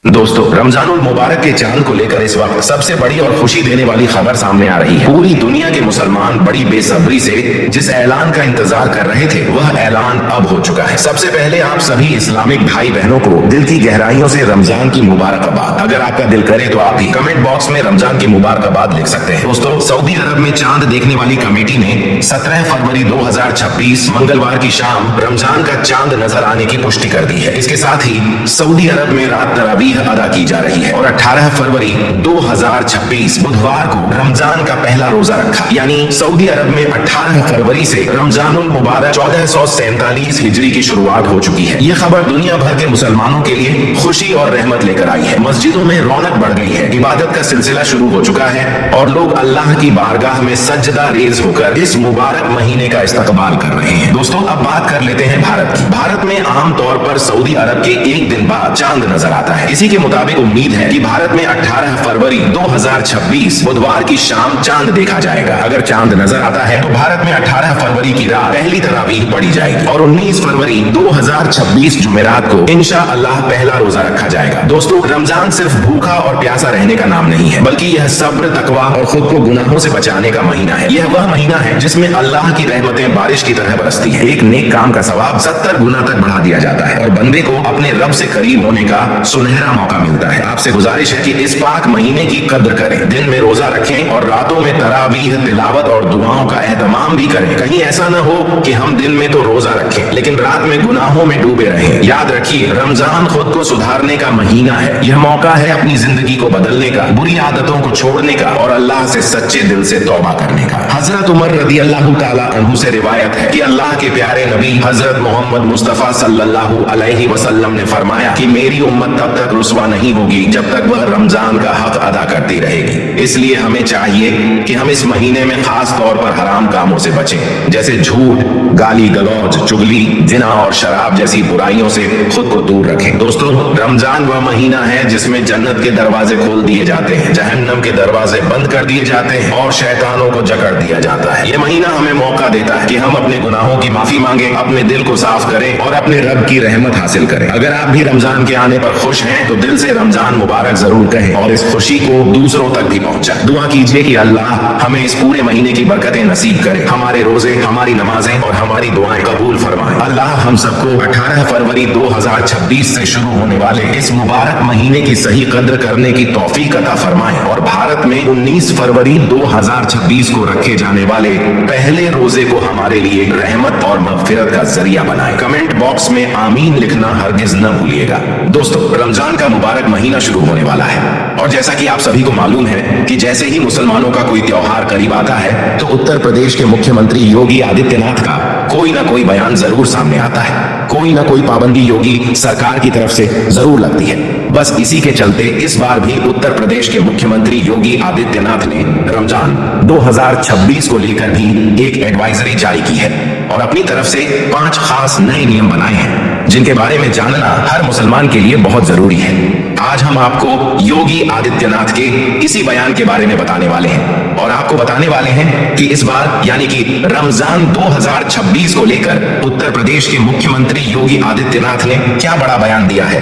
दोस्तों, रमजानुल मुबारक के चांद को लेकर इस वक्त सबसे बड़ी और खुशी देने वाली खबर सामने आ रही है। पूरी दुनिया के मुसलमान बड़ी बेसब्री से जिस ऐलान का इंतजार कर रहे थे, वह ऐलान अब हो चुका है। सबसे पहले आप सभी इस्लामिक भाई बहनों को दिल की गहराइयों से रमजान की मुबारकबाद। अगर आपका दिल करे तो आप भी कमेंट बॉक्स में रमजान की मुबारकबाद लिख सकते हैं। दोस्तों, सऊदी अरब में चांद देखने वाली कमेटी ने 17 फरवरी 2026 मंगलवार की शाम रमजान का चांद नजर आने की पुष्टि कर दी है। इसके साथ ही सऊदी अरब में रात तरावीह अदा की जा रही है और 18 फरवरी 2026 बुधवार को रमजान का पहला रोजा रखा। यानी सऊदी अरब में 18 फरवरी से रमजानुल मुबारक 1447 हिजरी की शुरुआत हो चुकी है। यह खबर दुनिया भर के मुसलमानों के लिए खुशी और रहमत लेकर आई है। मस्जिदों में रौनक बढ़ गई है, इबादत का सिलसिला शुरू हो चुका है और लोग अल्लाह की बारगाह में सजदा रेज होकर इस मुबारक महीने का इस्तकबाल कर रहे हैं। दोस्तों, अब बात कर लेते हैं भारत की। भारत में आमतौर पर सऊदी अरब के एक दिन बाद चांद नजर आता है। इसी के मुताबिक उम्मीद है कि भारत में 18 फरवरी 2026 बुधवार की शाम चांद देखा जाएगा। अगर चांद नजर आता है तो भारत में 18 फरवरी की रात पहली तरावीह पढ़ी जाएगी और 19 फरवरी 2026 जुमेरात को इंशाअल्लाह पहला रोजा रखा जाएगा। दोस्तों, रमजान सिर्फ भूखा और प्यासा रहने का नाम नहीं है, बल्कि यह सब्र, तकवा और खुद को गुनाहों से बचाने का महीना है। यह वह महीना है जिसमें अल्लाह की रहमतें बारिश की तरह बरसती है। एक नेक काम का सवाब 70 गुना तक बढ़ा दिया जाता है और बंदे को अपने रब से करीब होने का सुनहरा मौका मिलता है। आपसे गुजारिश है कि इस पाक महीने की कद्र करें, दिन में रोजा रखें और रातों में तरावीह, तिलावत और दुआओं का एहतमाम भी करें। कहीं ऐसा न हो कि हम दिन में तो रोजा रखें लेकिन रात में गुनाहों में डूबे रहें। याद रखिए, रमजान खुद को सुधारने का महीना है। यह मौका है अपनी जिंदगी को बदलने का, बुरी आदतों को छोड़ने का और अल्लाह से सच्चे दिल से तौबा करने का। हजरत उमर रदी अल्लाह ताला अन्हु से रिवायत है कि अल्लाह के प्यारे नबी हजरत मोहम्मद मुस्तफा सल्लल्लाहु अलैहि वसल्लम ने फरमाया कि मेरी उम्मत तब तक रुस्वा नहीं होगी जब तक वह रमजान का हक अदा करती रहेगी। इसलिए हमें चाहिए कि हम इस महीने में खास तौर पर हराम कामों से बचें, जैसे झूठ, गाली गलौज, चुगली, जिना और शराब जैसी बुराइयों से खुद को दूर रखें। दोस्तों, रमजान वह महीना है जिसमें जन्नत के दरवाजे खोल दिए जाते हैं, जहन्नम के दरवाजे बंद कर दिए जाते हैं और शैतानों को जकड़ दिया जाता है। यह महीना हमें मौका देता है कि हम अपने गुनाहों की माफी मांगे, अपने दिल को साफ करें और अपने रब की रहमत हासिल करें। अगर आप भी रमजान के आने पर खुश हैं तो दिल से रमजान मुबारक जरूर कहें और इस खुशी को दूसरों तक भी पहुंचाएं। दुआ कीजिए कि अल्लाह हमें इस पूरे महीने की बरकतें नसीब करे, हमारे रोजे, हमारी नमाजें और हमारी दुआएं कबूल फरमाए। अल्लाह हम सबको 18 फरवरी 2026 से शुरू होने वाले इस मुबारक महीने की सही कद्र करने की तौफीक अता फरमाए और भारत में 19 फरवरी 2026 को रखे जाने वाले पहले रोजे को हमारे लिए रहमत और मगफिरत का जरिया बनाए। कमेंट बॉक्स में आमीन लिखना हरगिज न भूलिएगा। दोस्तों, रमजान का मुबारक महीना शुरू होने वाला है और जैसा कि आप सभी को मालूम है कि जैसे ही मुसलमानों का कोई त्योहार करीब आता है तो उत्तर प्रदेश के मुख्यमंत्री योगी आदित्यनाथ का कोई ना कोई बयान जरूर सामने आता है, कोई ना कोई पाबंदी योगी सरकार की तरफ से जरूर लगती है। बस इसी के चलते इस बार भी उत्तर प्रदेश के मुख्यमंत्री योगी आदित्यनाथ ने रमजान 2026 को लेकर भी एक एडवाइजरी जारी की है और अपनी तरफ से 5 खास नए नियम बनाए हैं जिनके बारे में जानना हर मुसलमान के लिए बहुत जरूरी है। आज हम आपको योगी आदित्यनाथ के इसी बयान के बारे में बताने वाले हैं और आपको बताने वाले हैं कि इस बार यानी कि रमजान 2026 को लेकर उत्तर प्रदेश के मुख्यमंत्री योगी आदित्यनाथ ने क्या बड़ा बयान दिया है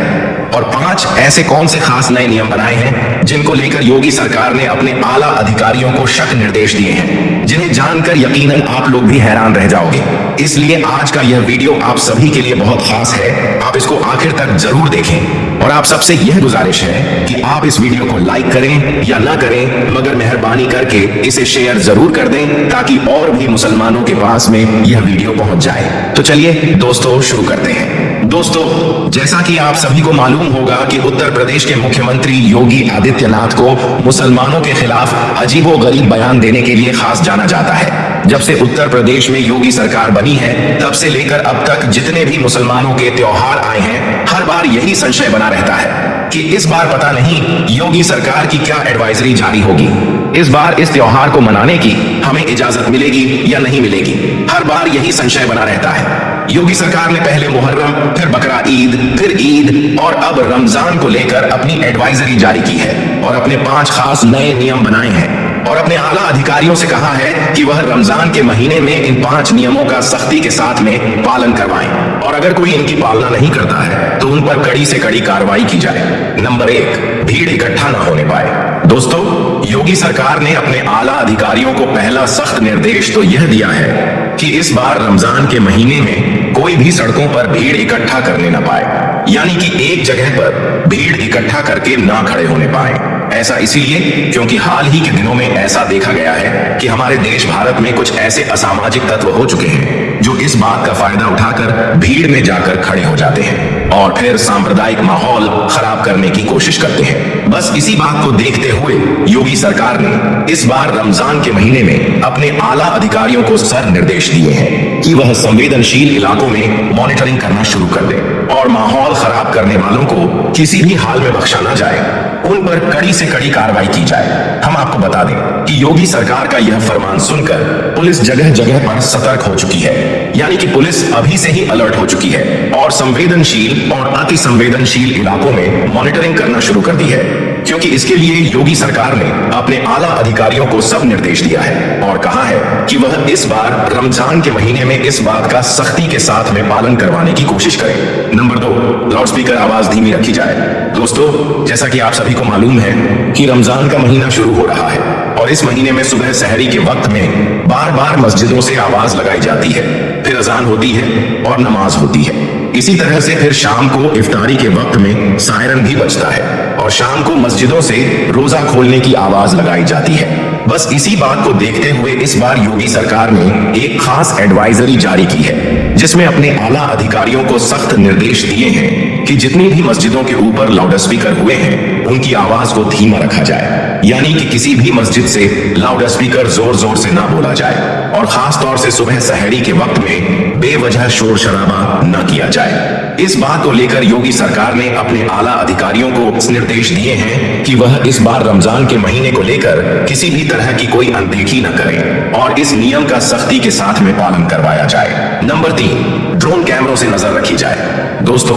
और 5 ऐसे कौन से खास नए नियम बनाए हैं जिनको लेकर योगी सरकार ने अपने आला अधिकारियों को शक निर्देश दिए हैं, जिन्हें जानकर यकीनन आप लोग भी हैरान रह जाओगे। इसलिए आज का यह वीडियो आप सभी के लिए बहुत खास है, आप इसको आखिर तक जरूर देखें और आप सबसे यह गुजारिश है कि आप इस वीडियो को लाइक करें या ना करें, मगर मेहरबानी करके इसे शेयर जरूर कर दें ताकि और भी मुसलमानों के पास में यह वीडियो पहुंच जाए। तो चलिए दोस्तों, शुरू करते हैं। दोस्तों, जैसा कि आप सभी को मालूम होगा कि उत्तर प्रदेश के मुख्यमंत्री योगी आदित्यनाथ को मुसलमानों के खिलाफ अजीबोगरीब बयान देने के लिए खास जाना जाता है। जब से उत्तर प्रदेश में योगी सरकार बनी है तब से लेकर अब तक जितने भी मुसलमानों के त्योहार आए हैं, हर बार यही संशय बना रहता है कि इस बार पता नहीं योगी सरकार की क्या एडवाइजरी जारी होगी, इस बार इस त्योहार को मनाने की हमें इजाजत मिलेगी या नहीं मिलेगी। हर बार यही संशय बना रहता है। योगी सरकार ने पहले मुहर्रम, फिर बकरा ईद, फिर ईद और अब रमजान को लेकर अपनी एडवाइजरी जारी की है और अपने 5 खास नए नियम बनाए हैं। और अपने आला अधिकारियों से कहा है कि वह रमजान के महीने में इन 5 नियमों का सख्ती के साथ में पालन करवाएं और अगर कोई इनकी पालना नहीं करता है तो उन पर कड़ी से कड़ी कार्रवाई की जाए। नंबर 1, भीड़ इकट्ठा न होने पाए। दोस्तों, योगी सरकार ने अपने आला अधिकारियों को पहला सख्त निर्देश तो यह दिया है कि इस बार रमजान के महीने में कोई भी सड़कों पर भीड़ इकट्ठा करने न पाए, यानी कि एक जगह पर भीड़ इकट्ठा करके ना खड़े होने पाए। ऐसा इसीलिए क्योंकि हाल ही के दिनों में ऐसा देखा गया है कि हमारे देश भारत में कुछ ऐसे असामाजिक तत्व हो चुके हैं जो इस बात का फायदा उठाकर भीड़ में जाकर खड़े हो जाते हैं और फिर सांप्रदायिक माहौल खराब करने की कोशिश करते हैं। बस इसी बात को देखते हुए योगी सरकार ने इस बार रमजान के महीने में अपने आला अधिकारियों को सर निर्देश दिए हैं कि वह संवेदनशील इलाकों में मॉनिटरिंग करना शुरू कर दे और माहौल खराब करने वालों को किसी भी हाल में बख्शा न जाए, उन पर कड़ी से कड़ी कार्रवाई की जाए। हम आपको बता दें कि योगी सरकार का यह फरमान सुनकर पुलिस जगह जगह पर सतर्क हो चुकी है, यानी कि पुलिस अभी से ही अलर्ट हो चुकी है और संवेदनशील और अति संवेदनशील इलाकों में मॉनिटरिंग करना शुरू कर दी है, क्योंकि इसके लिए योगी सरकार ने अपने आला अधिकारियों को सब निर्देश दिया है और कहा है कि वह इस बार रमजान के महीने में इस बात का सख्ती के साथ में पालन करवाने की कोशिश करें। नंबर 2, लाउडस्पीकर आवाज धीमी रखी जाए। दोस्तों, जैसा कि आप सभी को मालूम है कि रमजान का महीना शुरू हो रहा है और इस महीने में सुबह सहरी के वक्त में बार बार मस्जिदों से आवाज लगाई जाती है, फिर अजान होती है और नमाज होती है। इसी तरह से फिर शाम को इफ्तारी के वक्त में सायरन भी बजता है और शाम को मस्जिदों से रोजा खोलने की आवाज लगाई जाती है। बस इसी बात को देखते हुए इस बार योगी सरकार ने एक खास एडवाइजरी जारी की है, जिसमें अपने आला अधिकारियों को सख्त निर्देश दिए हैं कि जितनी भी मस्जिदों के ऊपर लाउड स्पीकर हुए हैं उनकी आवाज को धीमा रखा जाए, यानी कि किसी भी मस्जिद से लाउड स्पीकर जोर जोर से ना बोला जाए और खास तौर से सुबह सहरी के वक्त में बेवजह शोर शराबा न किया जाए। इस बात को लेकर योगी सरकार ने अपने आला अधिकारियों को निर्देश दिए हैं कि वह इस बार रमजान के महीने को लेकर किसी भी तरह की कोई अनदेखी न करें और इस नियम का सख्ती के साथ में पालन करवाया जाए। नंबर 3, ड्रोन कैमरों से नजर रखी जाए। दोस्तों,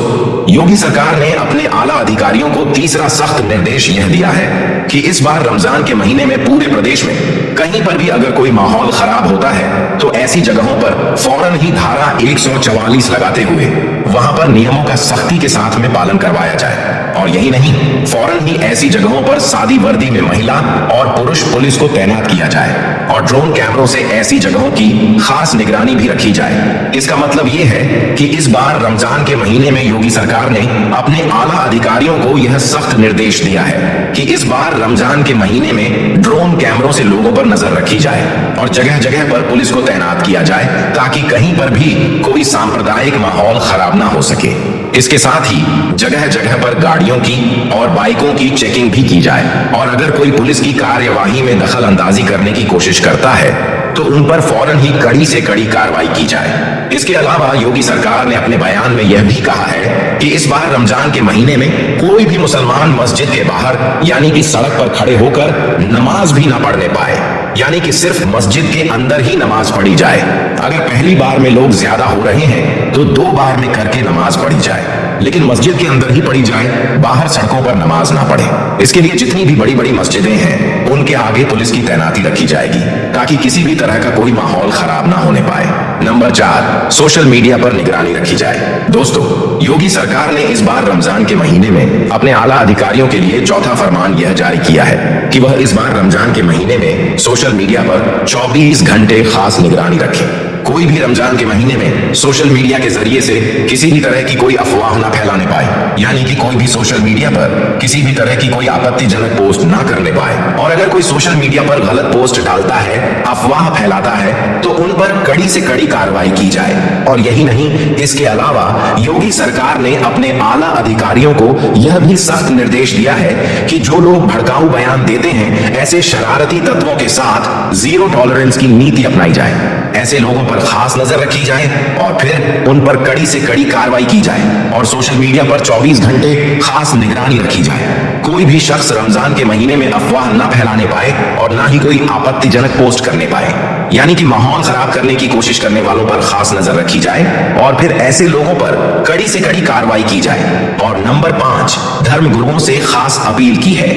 योगी सरकार ने अपने आला अधिकारियों को तीसरा सख्त निर्देश यह दिया है कि इस बार रमजान के महीने में पूरे प्रदेश में कहीं पर भी अगर कोई माहौल खराब होता है तो ऐसी जगहों पर फौरन ही धारा 144 लगाते हुए वहां पर नियमों का सख्ती के साथ में पालन करवाया जाए। और यही नहीं, फौरन ही ऐसी जगहों पर सादी वर्दी में महिला और पुरुष पुलिस को तैनात किया जाए और ड्रोन कैमरों से ऐसी जगहों की खास निगरानी भी रखी जाए। इसका मतलब यह है कि इस बार रमजान के महीने में योगी सरकार ने अपने आला अधिकारियों को यह सख्त निर्देश दिया है कि इस बार रमजान के महीने में ड्रोन कैमरों से लोगों पर नजर रखी जाए और जगह जगह पर पुलिस को तैनात किया जाए ताकि कहीं पर भी कोई सांप्रदायिक माहौल खराब ना हो सके। इसके साथ ही जगह जगह पर गाड़ियों की और बाइकों की चेकिंग भी की जाए और अगर कोई पुलिस की कार्यवाही में दखल अंदाजी करने की कोशिश करता है तो उन पर फौरन ही कड़ी से कड़ी कार्रवाई की जाए। इसके अलावा योगी सरकार ने अपने बयान में यह भी कहा है कि इस बार रमजान के महीने में कोई भी मुसलमान मस्जिद के बाहर यानी कि सड़क पर खड़े होकर नमाज भी ना पढ़ने पाए, यानी कि सिर्फ मस्जिद के अंदर ही नमाज पढ़ी जाए। अगर पहली बार में लोग ज्यादा हो रहे हैं तो 2 बार में करके नमाज पढ़ी जाए, लेकिन मस्जिद के अंदर ही पढ़ी जाए, बाहर सड़कों पर नमाज ना पढ़े। इसके लिए जितनी भी बड़ी बड़ी मस्जिदें हैं उनके आगे पुलिस की तैनाती रखी जाएगी ताकि किसी भी तरह का कोई माहौल खराब ना होने पाए। नंबर 4, सोशल मीडिया पर निगरानी रखी जाए। दोस्तों, योगी सरकार ने इस बार रमजान के महीने में अपने आला अधिकारियों के लिए चौथा फरमान यह जारी किया है कि वह इस बार रमजान के महीने में सोशल मीडिया पर 24 घंटे खास निगरानी रखें। कोई भी रमजान के महीने में सोशल मीडिया के जरिए से किसी भी तरह की कोई अफवाह ना फैलाने पाए, यानी कि कोई भी सोशल मीडिया पर किसी भी तरह की कोई आपत्तिजनक पोस्ट ना करने पाए और अगर कोई सोशल मीडिया पर गलत पोस्ट डालता है, अफवाह फैलाता है तो उन पर कड़ी से कड़ी कार्रवाई की जाए। और यही नहीं, इसके अलावा योगी सरकार ने अपने आला अधिकारियों को यह भी सख्त निर्देश दिया है कि जो लोग भड़काऊ बयान देते हैं ऐसे शरारती तत्वों के साथ 0 टॉलरेंस की नीति अपनाई जाए। ऐसे लोगों पर खास नजर रखी जाए और फिर उन पर कड़ी से कड़ी कार्रवाई की जाए और सोशल मीडिया पर 24 घंटे खास निगरानी रखी जाए। कोई भी शख्स रमजान के महीने में अफवाह न फैलाने पाए और ना ही कोई आपत्तिजनक पोस्ट करने पाए, यानी कि माहौल खराब करने की कोशिश करने वालों पर खास नजर रखी जाए और फिर ऐसे लोगों पर कड़ी से कड़ी कार्रवाई की जाए। और नंबर 5, धर्म गुरुओं से खास अपील की है।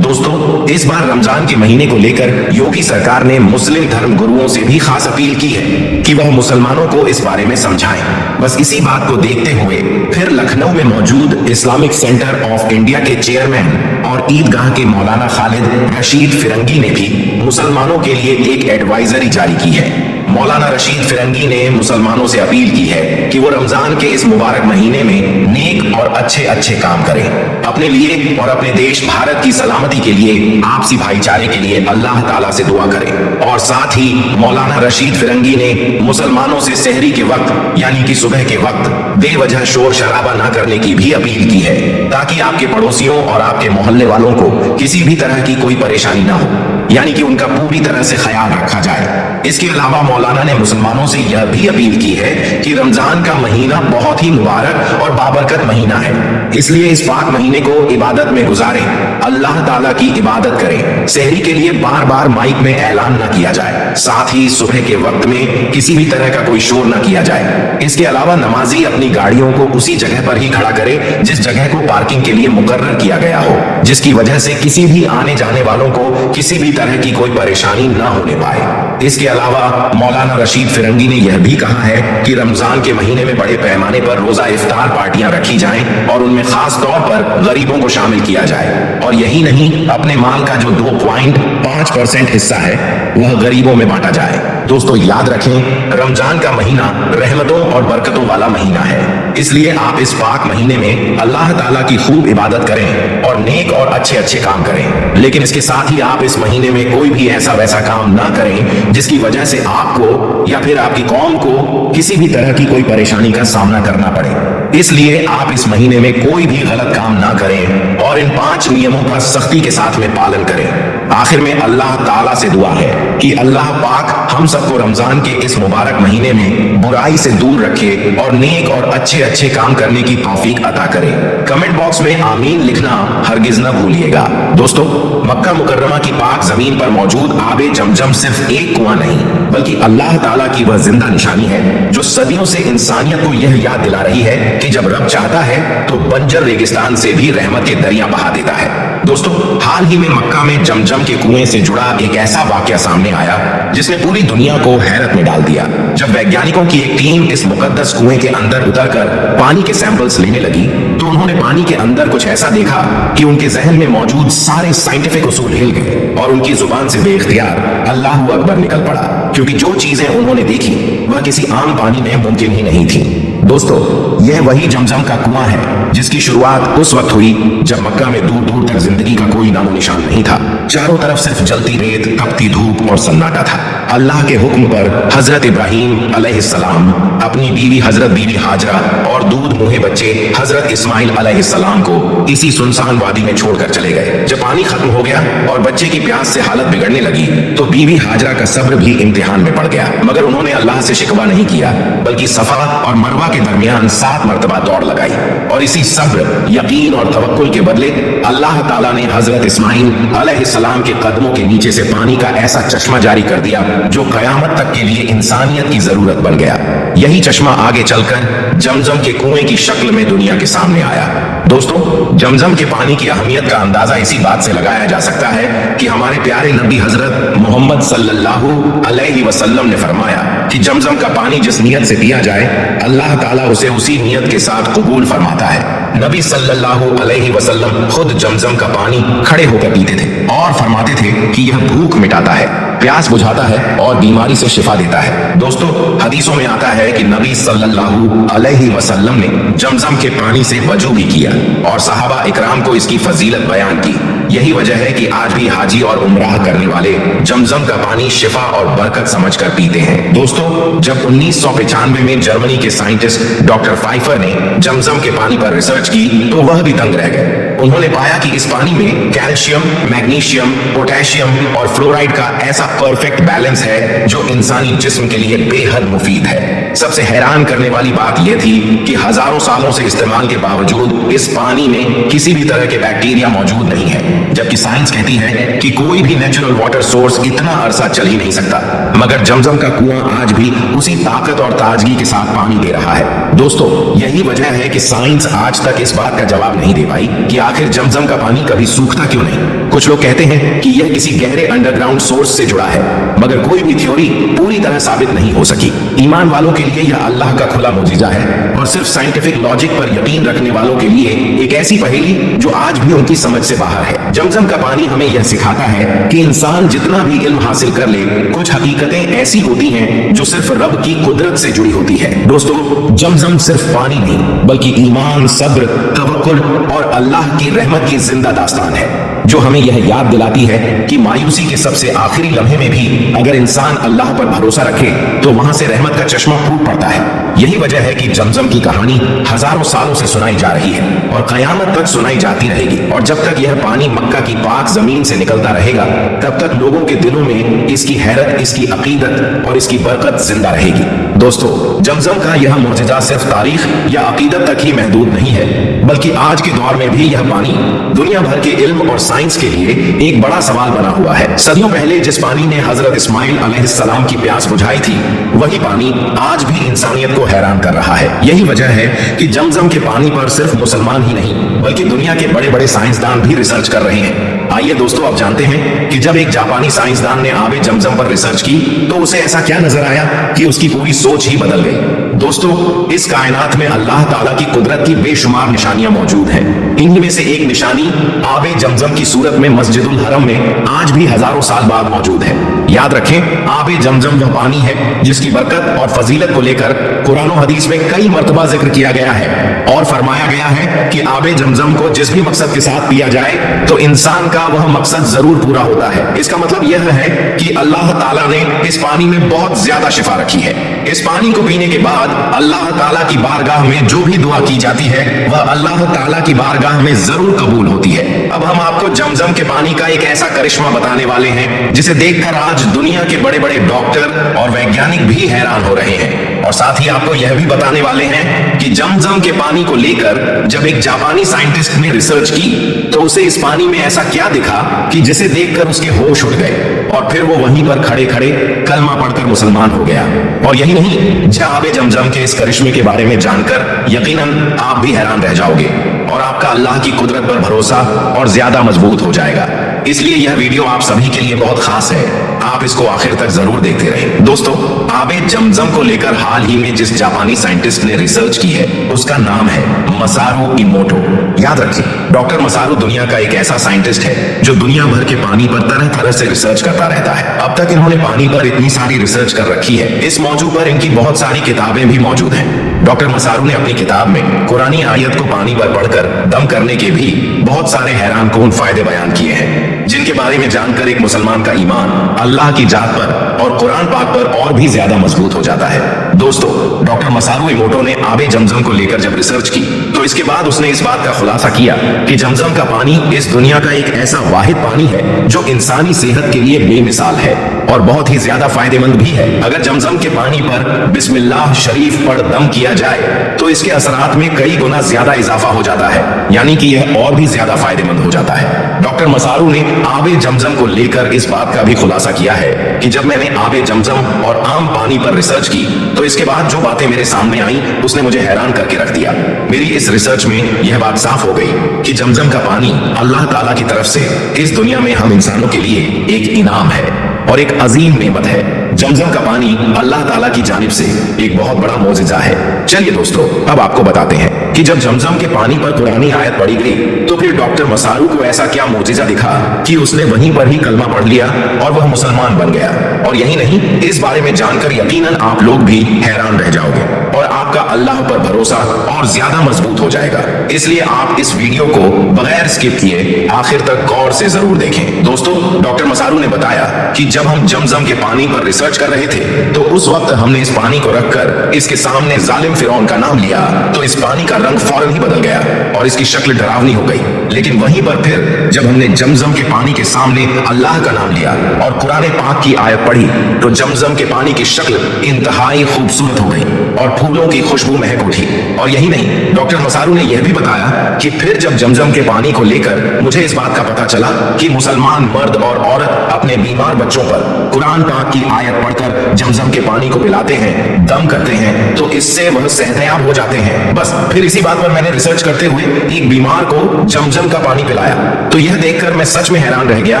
दोस्तों, इस बार रमजान के महीने को लेकर योगी सरकार ने मुस्लिम धर्म गुरुओं से भी खास अपील की है कि वह मुसलमानों को इस बारे में समझाएं। बस इसी बात को देखते हुए फिर लखनऊ में मौजूद इस्लामिक सेंटर ऑफ इंडिया के चेयरमैन और ईदगाह के मौलाना खालिद रशीद फिरंगी ने भी मुसलमानों के लिए एक एडवाइजरी जारी की है। मौलाना रशीद फिरंगी ने मुसलमानों से अपील की है कि वो रमजान के इस मुबारक महीने में नेक और अच्छे काम करें। अपने लिए और अपने देश भारत की सलामती के लिए, आपसी भाईचारे के लिए अल्लाह ताला से दुआ करें। और साथ ही मौलाना रशीद फिरंगी ने मुसलमानों से सहरी के वक्त यानी कि सुबह के वक्त बेवजह शोर शराबा न करने की भी अपील की है, ताकि आपके पड़ोसियों और आपके मोहल्ले वालों को किसी भी तरह की कोई परेशानी ना हो, यानी कि उनका पूरी तरह से ख्याल रखा जाए। इसके अलावा मौलाना ने मुसलमानों से यह भी अपील की है कि रमजान का महीना बहुत ही मुबारक और बाबरकत महीना है, इसलिए इस पाक महीने को इबादत में गुजारें, अल्लाह ताला की इबादत करें। सहरी के लिए बार बार माइक में ऐलान न किया जाए, साथ ही सुबह के वक्त में किसी भी तरह का कोई शोर न किया जाए। इसके अलावा नमाजी अपनी गाड़ियों को उसी जगह पर ही खड़ा करे जिस जगह को पार्किंग के लिए मुकर्रर किया गया हो, जिसकी वजह से किसी भी आने जाने वालों को किसी भी तरह की कोई परेशानी न होने पाए। इसके अलावा मौलाना रशीद फिरंगी ने यह भी कहा है कि रमजान के महीने में बड़े पैमाने पर रोजा इफ्तार पार्टियां रखी जाएं और उनमें खास तौर पर गरीबों को शामिल किया जाए। और यही नहीं, अपने माल का जो 2.5% हिस्सा है वह गरीबों में बांटा जाए। दोस्तों याद रखें, रमजान का महीना रहमतों और बरकतों वाला महीना है, इसलिए आप इस पाक महीने में अल्लाह ताला की खूब इबादत करें और नेक और अच्छे काम करें। लेकिन इसके साथ ही आप इस महीने में कोई भी ऐसा वैसा काम ना करें जिसकी वजह से आपको या फिर आपकी कौम को किसी भी तरह की कोई परेशानी का सामना करना पड़े। इसलिए आप इस महीने में कोई भी गलत काम ना करें और इन 5 नियमों का सख्ती के साथ में पालन करें। आखिर में अल्लाह ताला से दुआ है कि अल्लाह पाक हम सबको रमजान के इस मुबारक महीने में बुराई से दूर रखे और नेक और अच्छे काम करने की तौफीक अता करे। कमेंट बॉक्स में आमीन लिखना हरगिज न भूलिएगा। दोस्तों, मक्का मुकर्रमा की पाक जमीन पर मौजूद आबे जमजम सिर्फ एक कुआं नहीं बल्कि अल्लाह ताला की वह जिंदा निशानी है जो सदियों से इंसानियत को यह याद दिला रही है कि जब रब चाहता है तो बंजर रेगिस्तान से भी रहमत के दरिया बहा देता है। दोस्तों, हाल ही में मक्का में जमजम के कुएं से जुड़ा एक ऐसा वाकया सामने आया जिसने पूरी दुनिया को हैरत में डाल दिया। जब वैज्ञानिकों की एक टीम इस मुकद्दस कुएं के अंदर उतरकर पानी के सैंपल्स लेने लगी तो उन्होंने पानी के अंदर कुछ ऐसा देखा कि उनके जहन में मौजूद सारे साइंटिफिक उसूल हिल गए और उनकी जुबान से बेइख्तियार अल्लाहू अकबर निकल पड़ा, क्योंकि जो चीजें उन्होंने देखी वह किसी आम पानी में मुमकिन ही नहीं थी। दोस्तों, यह वही जमजम का कुआं है जिसकी शुरुआत उस वक्त हुई जब मक्का में दूर दूर तक जिंदगी का कोई नामो निशान नहीं था। चारों तरफ सिर्फ जलती रेत, तपती धूप और सन्नाटा था। अल्लाह के हुक्म पर हजरत इब्राहीम अलैहिस्सलाम अपनी बीवी हजरत बीबी हाजरा और दूध मुहे बच्चे हजरत इस्माइल अलैहिस्सलाम को इसी सुनसान वादी में छोड़कर चले गए। जब पानी खत्म हो गया और बच्चे की प्यास से हालत बिगड़ने लगी तो बीबी हाजरा का सब्र भी इम्तिहान में पड़ गया, मगर उन्होंने अल्लाह से शिकवा नहीं किया बल्कि सफा और मरवा के दरमियान 7 मरतबा दौड़ लगाई। और इसी सब्र, यकीन और तवक्कुल के बदले अल्लाह ताला ने हजरत इस्माइल अलैहिस्सलाम के कदमों के नीचे से पानी का ऐसा चश्मा जारी कर दिया जो कयामत तक के लिए इंसानियत की जरूरत बन गया। यही चश्मा आगे चलकर जमजम के कुएं की शक्ल में दुनिया के सामने आया। दोस्तों, जमजम के पानी की अहमियत का अंदाजा इसी बात से लगाया जा सकता है कि हमारे प्यारे नबी हजरत मोहम्मद सल्लल्लाहु अलैहि वसल्लम ने फरमाया कि जमजम का पानी जिस नियत से पिया जाए अल्लाह ताला उसे उसी नियत के साथ कबूल फरमाता है। नबी सल्लल्लाहु अलैहि वसल्लम खुद जमजम का पानी खड़े होकर पीते थे और फरमाते थे कि यह भूख मिटाता है, प्यास बुझाता है और बीमारी से शिफा देता है। दोस्तों, हदीसों में आता है कि नबी सल्लल्लाहु अलैहि वसल्लम ने जमजम के पानी से वजू भी किया और सहाबा इकराम को इसकी फजीलत बयान की। यही वजह है कि आज भी हाजी और उमराह करने वाले जमजम का पानी शिफा और बरकत समझकर पीते हैं। दोस्तों, जब 1995 में जर्मनी के साइंटिस्ट डॉक्टर फाइफर ने जमजम के पानी पर रिसर्च की तो वह भी दंग रह गए। उन्होंने पाया कि इस पानी में कैल्शियम, मैग्नीशियम, पोटेशियम और फ्लोराइड का ऐसा परफेक्ट बैलेंस है जो इंसानी जिस्म के लिए बेहद मुफीद है। सबसे हैरान करने वाली बात यह थी कि हजारों सालों से इस्तेमाल के बावजूद इस पानी में किसी भी तरह के बैक्टीरिया मौजूद नहीं है, जबकि साइंस कहती है कि कोई भी नेचुरल वाटर सोर्स इतना अरसा चल ही नहीं सकता। मगर जमजम का कुआं आज भी उसी ताकत और ताजगी के साथ पानी दे रहा है। दोस्तों, यही वजह है कि साइंस आज तक इस बात का जवाब नहीं दे पाई कि आखिर जमजम का पानी कभी सूखता क्यों नहीं। कुछ लोग कहते हैं कि यह किसी गहरे अंडरग्राउंड सोर्स से जुड़ा है, मगर कोई भी थ्योरी पूरी तरह साबित नहीं हो सकी। ईमान वालों के लिए यह अल्लाह का खुला मुजिजा है और सिर्फ साइंटिफिक लॉजिक पर यकीन रखने वालों के लिए एक ऐसी पहेली जो आज भी उनकी समझ से बाहर है। जमजम का पानी हमें यह सिखाता है कि इंसान जितना भी इल्म हासिल कर ले, कुछ हकीकतें ऐसी होती हैं जो सिर्फ रब की कुदरत से जुड़ी होती है। दोस्तों, जमजम सिर्फ पानी नहीं बल्कि ईमान, सब्र, तवक्कुल और अल्लाह की रहमत की जिंदा दास्तान है, जो हमें यह याद दिलाती है कि मायूसी के सबसे आखिरी लम्हे में भी अगर इंसान अल्लाह पर भरोसा रखे तो वहां से रहमत का चश्मा फूट पड़ता है। यही वजह है कि जमजम की कहानी हजारों सालों से सुनाई जा रही है और कयामत तक सुनाई जाती रहेगी। और जब तक यह पानी मक्का की पाक जमीन से निकलता रहेगा, तब तक लोगों के दिलों में इसकी हैरत, इसकी अकीदत और इसकी बरकत जिंदा रहेगी। दोस्तों, जमजम का यह मुअजिजा सिर्फ तारीख या अकीदत तक ही महदूद नहीं है, बल्कि आज के दौर में भी यह पानी दुनिया भर के इल्म और साइंस के लिए एक बड़ा सवाल बना हुआ है। सदियों पहले जिस पानी ने हजरत इस्माइल अलैहिस्सलाम की प्यास बुझाई थी, वही पानी आज भी इंसानियत को हैरान कर रहा है। यही वजह है कि जमजम के पानी पर सिर्फ मुसलमान ही नहीं बल्कि दुनिया के बड़े बड़े साइंसदान भी रिसर्च कर रहे हैं। आइए दोस्तों, आप जानते हैं कि जब एक जापानी साइंसदान ने आबे जमजम पर रिसर्च की तो उसे ऐसा क्या नजर आया कि उसकी पूरी सोच ही बदल गई। दोस्तों, इस कायनात में अल्लाह ताला की कुदरत की बेशुमार निशानियां मौजूद हैं। इनमें से एक निशानी आबे जमजम की सूरत में मस्जिदुल हरम में आज भी हजारों साल बाद मौजूद है। याद रखें, आबे जमजम वह पानी है जिसकी बरकत और फजीलत को लेकर कुरान और हदीस में कई मर्तबा जिक्र किया गया है और फरमाया गया है कि आबे जमजम को जिस भी मकसद के साथ पिया जाए तो इंसान का वह मकसद जरूर पूरा होता है। इसका मतलब यह है कि अल्लाह ताला ने इस पानी में बहुत ज्यादा शिफा रखी है। इस पानी को पीने के बाद अल्लाह ताला की बारगाह में जो भी दुआ की जाती है वह अल्लाह ताला की बारगाह में जरूर कबूल होती है। अब हम आपको जमजम के पानी का एक ऐसा करिश्मा बताने वाले हैं जिसे देखकर आज दुनिया के बड़े बड़े डॉक्टर और वैज्ञानिक भी हैरान हो रहे हैं। और साथ ही आपको यह भी बताने वाले हैं कि जमजम के पानी को लेकर जब एक जापानी साइंटिस्ट ने रिसर्च की तो उसे इस पानी में ऐसा क्या दिखा कि जिसे देखकर उसके होश उड़ गए और फिर वो वहीं पर खड़े खड़े कलमा पढ़कर मुसलमान हो गया। और यही नहीं, आबे जमजम के इस करिश्मे के बारे में जानकर यकीनन आप भी हैरान रह जाओगे और आपका अल्लाह की कुदरत पर भरोसा और ज्यादा मजबूत हो जाएगा। इसलिए यह वीडियो आप सभी के लिए बहुत खास है, आप इसको आखिर तक जरूर देखते रहें। दोस्तों, आबे जमजम को लेकर हाल ही में जिस जापानी साइंटिस्ट ने रिसर्च की है उसका नाम है मसारू इमोटो। याद रखिए, डॉक्टर मसारू दुनिया का एक ऐसा साइंटिस्ट है जो दुनिया भर के पानी पर तरह तरह से रिसर्च करता रहता है। अब तक इन्होंने पानी पर इतनी सारी रिसर्च कर रखी है, इस मौजू पर इनकी बहुत सारी किताबें भी मौजूद हैं। डॉक्टर मसारू ने अपनी किताब में कुरानी आयत को पानी पर पढ़कर दम करने के भी बहुत सारे हैरान कौन फायदे बयान किए हैं, जिनके बारे में जानकर एक मुसलमान का ईमान अल्लाह की जात पर और कुरान पाक पर और भी ज्यादा मजबूत हो जाता है। दोस्तों, डॉक्टर मसारू इमोटो ने आबे जमजम को लेकर जब रिसर्च की तो इसके बाद उसने इस बात का खुलासा किया कि जमजम का पानी इस दुनिया का एक ऐसा वाहिद पानी है जो इंसानी सेहत के लिए बेमिसाल है और बहुत ही ज्यादा फायदेमंद भी है। अगर जमजम के पानी पर बिस्मिल्लाह शरीफ पढ़ दम किया जाए तो इसके असरात में कई गुना ज्यादा इजाफा हो जाता है, यानी कि यह और भी ज्यादा फायदेमंद हो जाता है। डॉक्टर मसारू ने आबे जमजम को लेकर इस बात का भी खुलासा किया है कि जब मैंने आबे जमजम और आम पानी पर रिसर्च की तो इसके बाद जो बातें मेरे सामने आई उसने मुझे हैरान करके रख दिया। मेरी इस रिसर्च में यह बात साफ हो गई कि जमजम का पानी अल्लाह ताला की तरफ से इस दुनिया में हम इंसानों के लिए एक इनाम है और एक अजीम नेमत है। जमजम का पानी अल्लाह ताला की जानिब से एक बहुत बड़ा मोजिजा है। चलिए दोस्तों, अब आपको बताते हैं कि जब जमजम के पानी पर कुरानी आयत पढ़ी गई तो फिर डॉक्टर मसारू को ऐसा क्या मोजिजा दिखा कि उसने वहीं पर ही कलमा पढ़ लिया और वह मुसलमान बन गया। और यही नहीं, इस बारे में जानकर यकीनन आप लोग भी हैरान रह जाओगे और आपका अल्लाह पर भरोसा और ज्यादा मजबूत हो जाएगा। इसलिए आप इस वीडियो को बगैर स्किप किए आखिर तक गौर से जरूर देखें। दोस्तों, डॉक्टर मसारू ने बताया कि जब हम जमजम के पानी पर रिसर्च कर रहे थे तो उस वक्त हमने इस पानी को रखकर इसके सामने जालिम फिरौन का नाम लिया तो इस पानी का रंग फौरन ही बदल गया और इसकी शक्ल डरावनी हो गई। लेकिन वहीं पर फिर जब हमने जमजम के पानी के सामने अल्लाह का नाम लिया और कुरान पाक की आयत पढ़ी तो जमजम के पानी की शक्ल इंतहाई खूबसूरत हो गई और फूलों की खुशबू महक उठी। और यही नहीं, डॉक्टर मसारू ने यह भी बताया कि फिर जब जमजम के पानी को लेकर मुझे इस बात का पता चला कि मुसलमान मर्द और औरत अपने बीमार बच्चों पर कुरान पाक की आयत पढ़कर जमजम के पानी को पिलाते हैं, दम करते हैं तो इससे वह सेहतयाब हो जाते हैं। बस फिर इसी बात पर मैंने रिसर्च करते हुए एक बीमार को जमजम का पानी पिलाया तो यह देखकर मैं सच में हैरान रह गया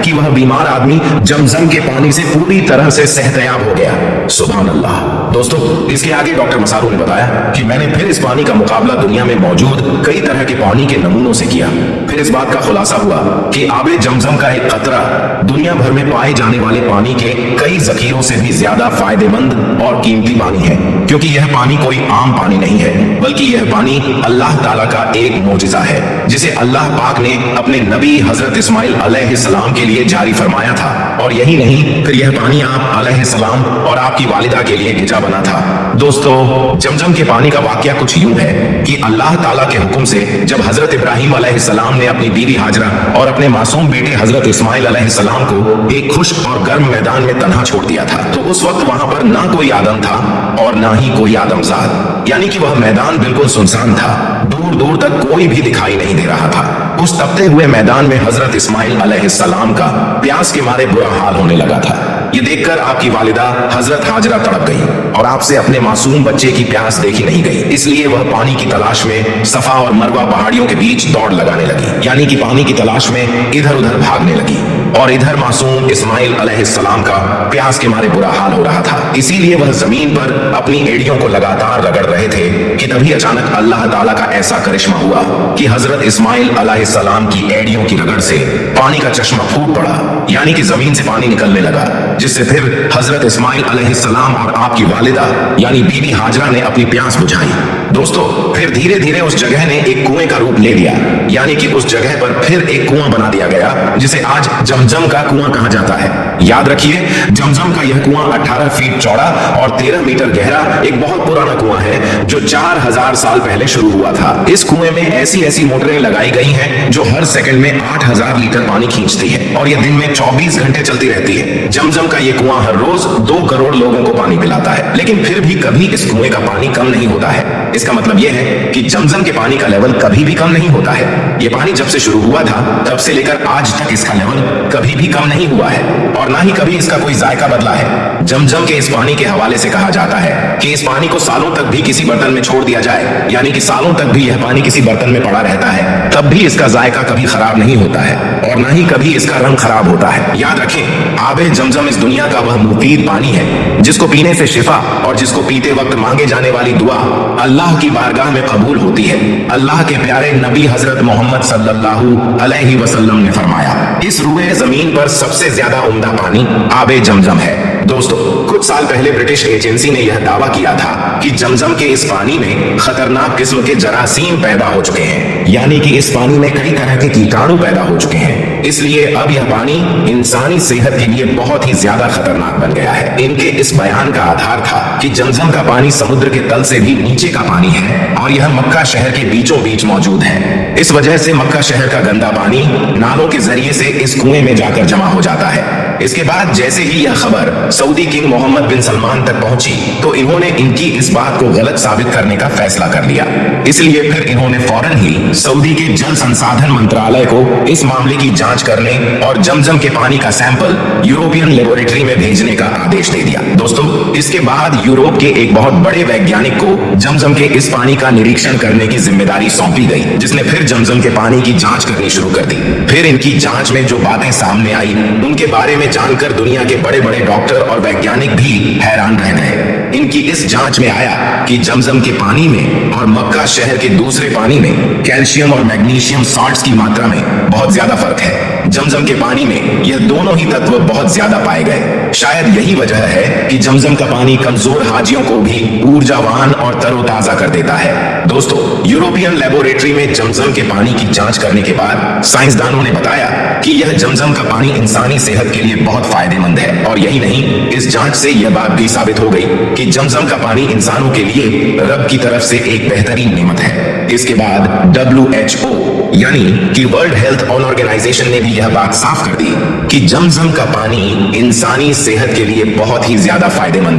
कि वह बीमार आदमी जमजम के पानी से पूरी तरह से सेहतयाब हो गया। सुभान अल्लाह। दोस्तों, इसके आगे डॉक्टर मसारू ने बताया कि मैंने फिर इस पानी का मुकाबला दुनिया में मौजूद कई तरह के पानी के नमूनों से किया। फिर इस बात का खुलासा हुआ कि आबे जमजम का एक कतरा दुनिया भर में पाए जाने वाले पानी के कई जखीरों से भी ज्यादा फायदेमंद और कीमती पानी है, क्योंकि यह पानी कोई आम पानी नहीं है बल्कि यह पानी अल्लाह ताला का एक मोजिजा है जिसे अल्लाह पाक ने अपने नबी हजरत इस्माइल अलैहिस्सलाम के लिए जारी फरमाया था। और यही नहीं, फिर यह पानी आप अलैहिस्सलाम और आपकी वालिदा के लिए गिजा बना था। दोस्तों, जमजम के पानी का वाकया कुछ यूं है कि अल्लाह ताला के हुक्म से जब हजरत इब्राहिम अलैहिस्सलाम ने अपनी बीवी हाजरा और अपने मासूम बेटे हजरत इस्माइल अलैहिस्सलाम को एक खुश्क और गर्म मैदान में तन्हा छोड़ दिया था तो उस वक्त वहां पर ना कोई आदम था और ना ही कोई आदमजाद, यानी कि वह मैदान बिल्कुल सुनसान था। दूर दूर तक कोई भी दिखाई नहीं दे रहा था। उस तपते हुए मैदान में हजरत इस्माइल अलैहिस्सलाम का प्यास के मारे बुरा हाल होने लगा था। ये देखकर आपकी वालिदा हजरत हाजरा तड़प गई और आपसे अपने मासूम बच्चे की प्यास देखी नहीं गई, इसलिए वह पानी की तलाश में सफा और मरवा पहाड़ियों के बीच दौड़ लगाने लगी, यानी कि पानी की तलाश में इधर उधर भागने लगी। और इधर मासूम इस्माइल अलैहिस्सलाम का प्यास के मारे बुरा हाल हो रहा था, इसीलिए वह जमीन पर अपनी एड़ियों को लगातार रगड़ रहे थे कि तभी अचानक अल्लाह ताला का ऐसा करिश्मा हुआ कि हजरत इस्माइल अलैहिस्सलाम की एड़ियों की रगड़ से पानी का चश्मा फूट पड़ा, यानी कि जमीन से पानी निकलने लगा, जिससे फिर हजरत इस्माइल अलैहिस्सलाम और आपकी वालिदा यानी बीबी हाजरा ने अपनी प्यास बुझाई। दोस्तों, फिर धीरे धीरे उस जगह ने एक कुएं का रूप ले लिया, यानी कि उस जगह पर फिर एक कुआं बना दिया गया जिसे आज जमजम का कुआं कहा जाता है। याद रखिए, जमजम का यह कुआं 18 फीट चौड़ा और 13 मीटर गहरा एक बहुत पुराना कुआं है जो 4000 साल पहले शुरू हुआ था। इस कुएं में ऐसी ऐसी मोटरें लगाई गई हैं जो हर सेकंड में 8000 लीटर पानी खींचती है और यह दिन में 24 घंटे चलती रहती है। जमजम का यह कुआं हर रोज 2 करोड़ लोगों को पानी पिलाता है, लेकिन फिर भी कभी इस कुएं का पानी कम नहीं होता है। इसका मतलब यह है कि जमजम के पानी का लेवल कभी भी कम नहीं होता है। यह पानी जब से शुरू हुआ था तब से लेकर आज तक इसका लेवल कभी भी कम नहीं हुआ है और ना ही कभी इसका कोई जायका बदला है। जमजम के इस पानी के हवाले से कहा जाता है कि इस पानी को सालों तक भी किसी बर्तन में छोड़ दिया जाए, यानी कि सालों तक भी यह पानी किसी बर्तन में पड़ा रहता है, तब भी इसका जायका कभी खराब नहीं होता है और ना ही कभी इसका रंग खराब होता है। याद रखें, आबे जमजम इस दुनिया का वह मुफीद पानी है जिसको पीने से शिफा और जिसको पीते वक्त मांगे जाने वाली दुआ अल्लाह की बारगाह में कबूल होती है। अल्लाह के प्यारे नबी हजरत मोहम्मद सल्लल्लाहु अलैहि वसल्लम ने फरमाया, इस रूए जमीन पर सबसे ज्यादा उम्दा पानी आबे जमजम है। दोस्तों, कुछ साल पहले ब्रिटिश एजेंसी ने यह दावा किया था कि जमजम के इस पानी में खतरनाक किस्म के जरासीम पैदा हो चुके हैं, यानी कि इस पानी में कई तरह के कीटाणु पैदा हो चुके हैं, इसलिए अब यह पानी इंसानी सेहत के लिए बहुत ही ज्यादा खतरनाक बन गया है। इनके इस बयान का आधार था कि जमजम का पानी समुद्र के तल से भी नीचे का पानी है और यह मक्का शहर के बीचों बीच मौजूद है। इस वजह से मक्का शहर का गंदा पानी नालों के जरिए से इस कुएं में जाकर जमा हो जाता है। इसके बाद जैसे ही यह खबर सऊदी किंग मोहम्मद बिन सलमान तक पहुंची तो इन्होंने इनकी इस बात को गलत साबित करने का फैसला कर लिया, इसलिए फिर इन्होंने फौरन ही सऊदी के जल संसाधन मंत्रालय को इस मामले की जांच करने और जमजम के पानी का सैंपल यूरोपियन लेबोरेटरी में भेजने का आदेश दे दिया। दोस्तों, इसके बाद यूरोप के एक बहुत बड़े वैज्ञानिक को जमजम के इस पानी का निरीक्षण करने की जिम्मेदारी सौंपी गई, जिसने फिर जमजम के पानी की जांच करनी शुरू कर दी। फिर इनकी जांच में जो बातें सामने आई उनके बारे में जानकर दुनिया के बड़े बड़े डॉक्टर और वैज्ञानिक भी हैरान रह गए। इनकी इस जांच में आया कि जमजम के पानी में और मक्का शहर के दूसरे पानी में कैल्शियम और मैग्नीशियम साल्ट्स की मात्रा में बहुत ज्यादा फर्क है। जमजम के पानी में यह दोनों ही तत्व बहुत ज्यादा पाए गए। शायद यही वजह है कि जमजम का पानी कमजोर हाजियों को भी ऊर्जावान और तरोताजा कर देता है। दोस्तों, यूरोपियन लेबोरेटरी में जमजम के पानी की जांच करने के बाद साइंसदानों ने बताया کہ یہ زمزم کا پانی انسانی صحت کے لیے بہت فائدہ مند ہے، اور یہی نہیں، اس جانچ سے یہ بات بھی ثابت ہو گئی کہ زمزم کا پانی انسانوں کے لیے رب کی طرف سے ایک بہترین نعمت ہے۔ اس کے بعد WHO یعنی کہ ورلڈ ہیلتھ آرگنائزیشن نے بھی یہ بات صاف کر دی کہ زمزم کا پانی انسانی صحت کے لیے بہت ہی زیادہ فائدہ مند ہے۔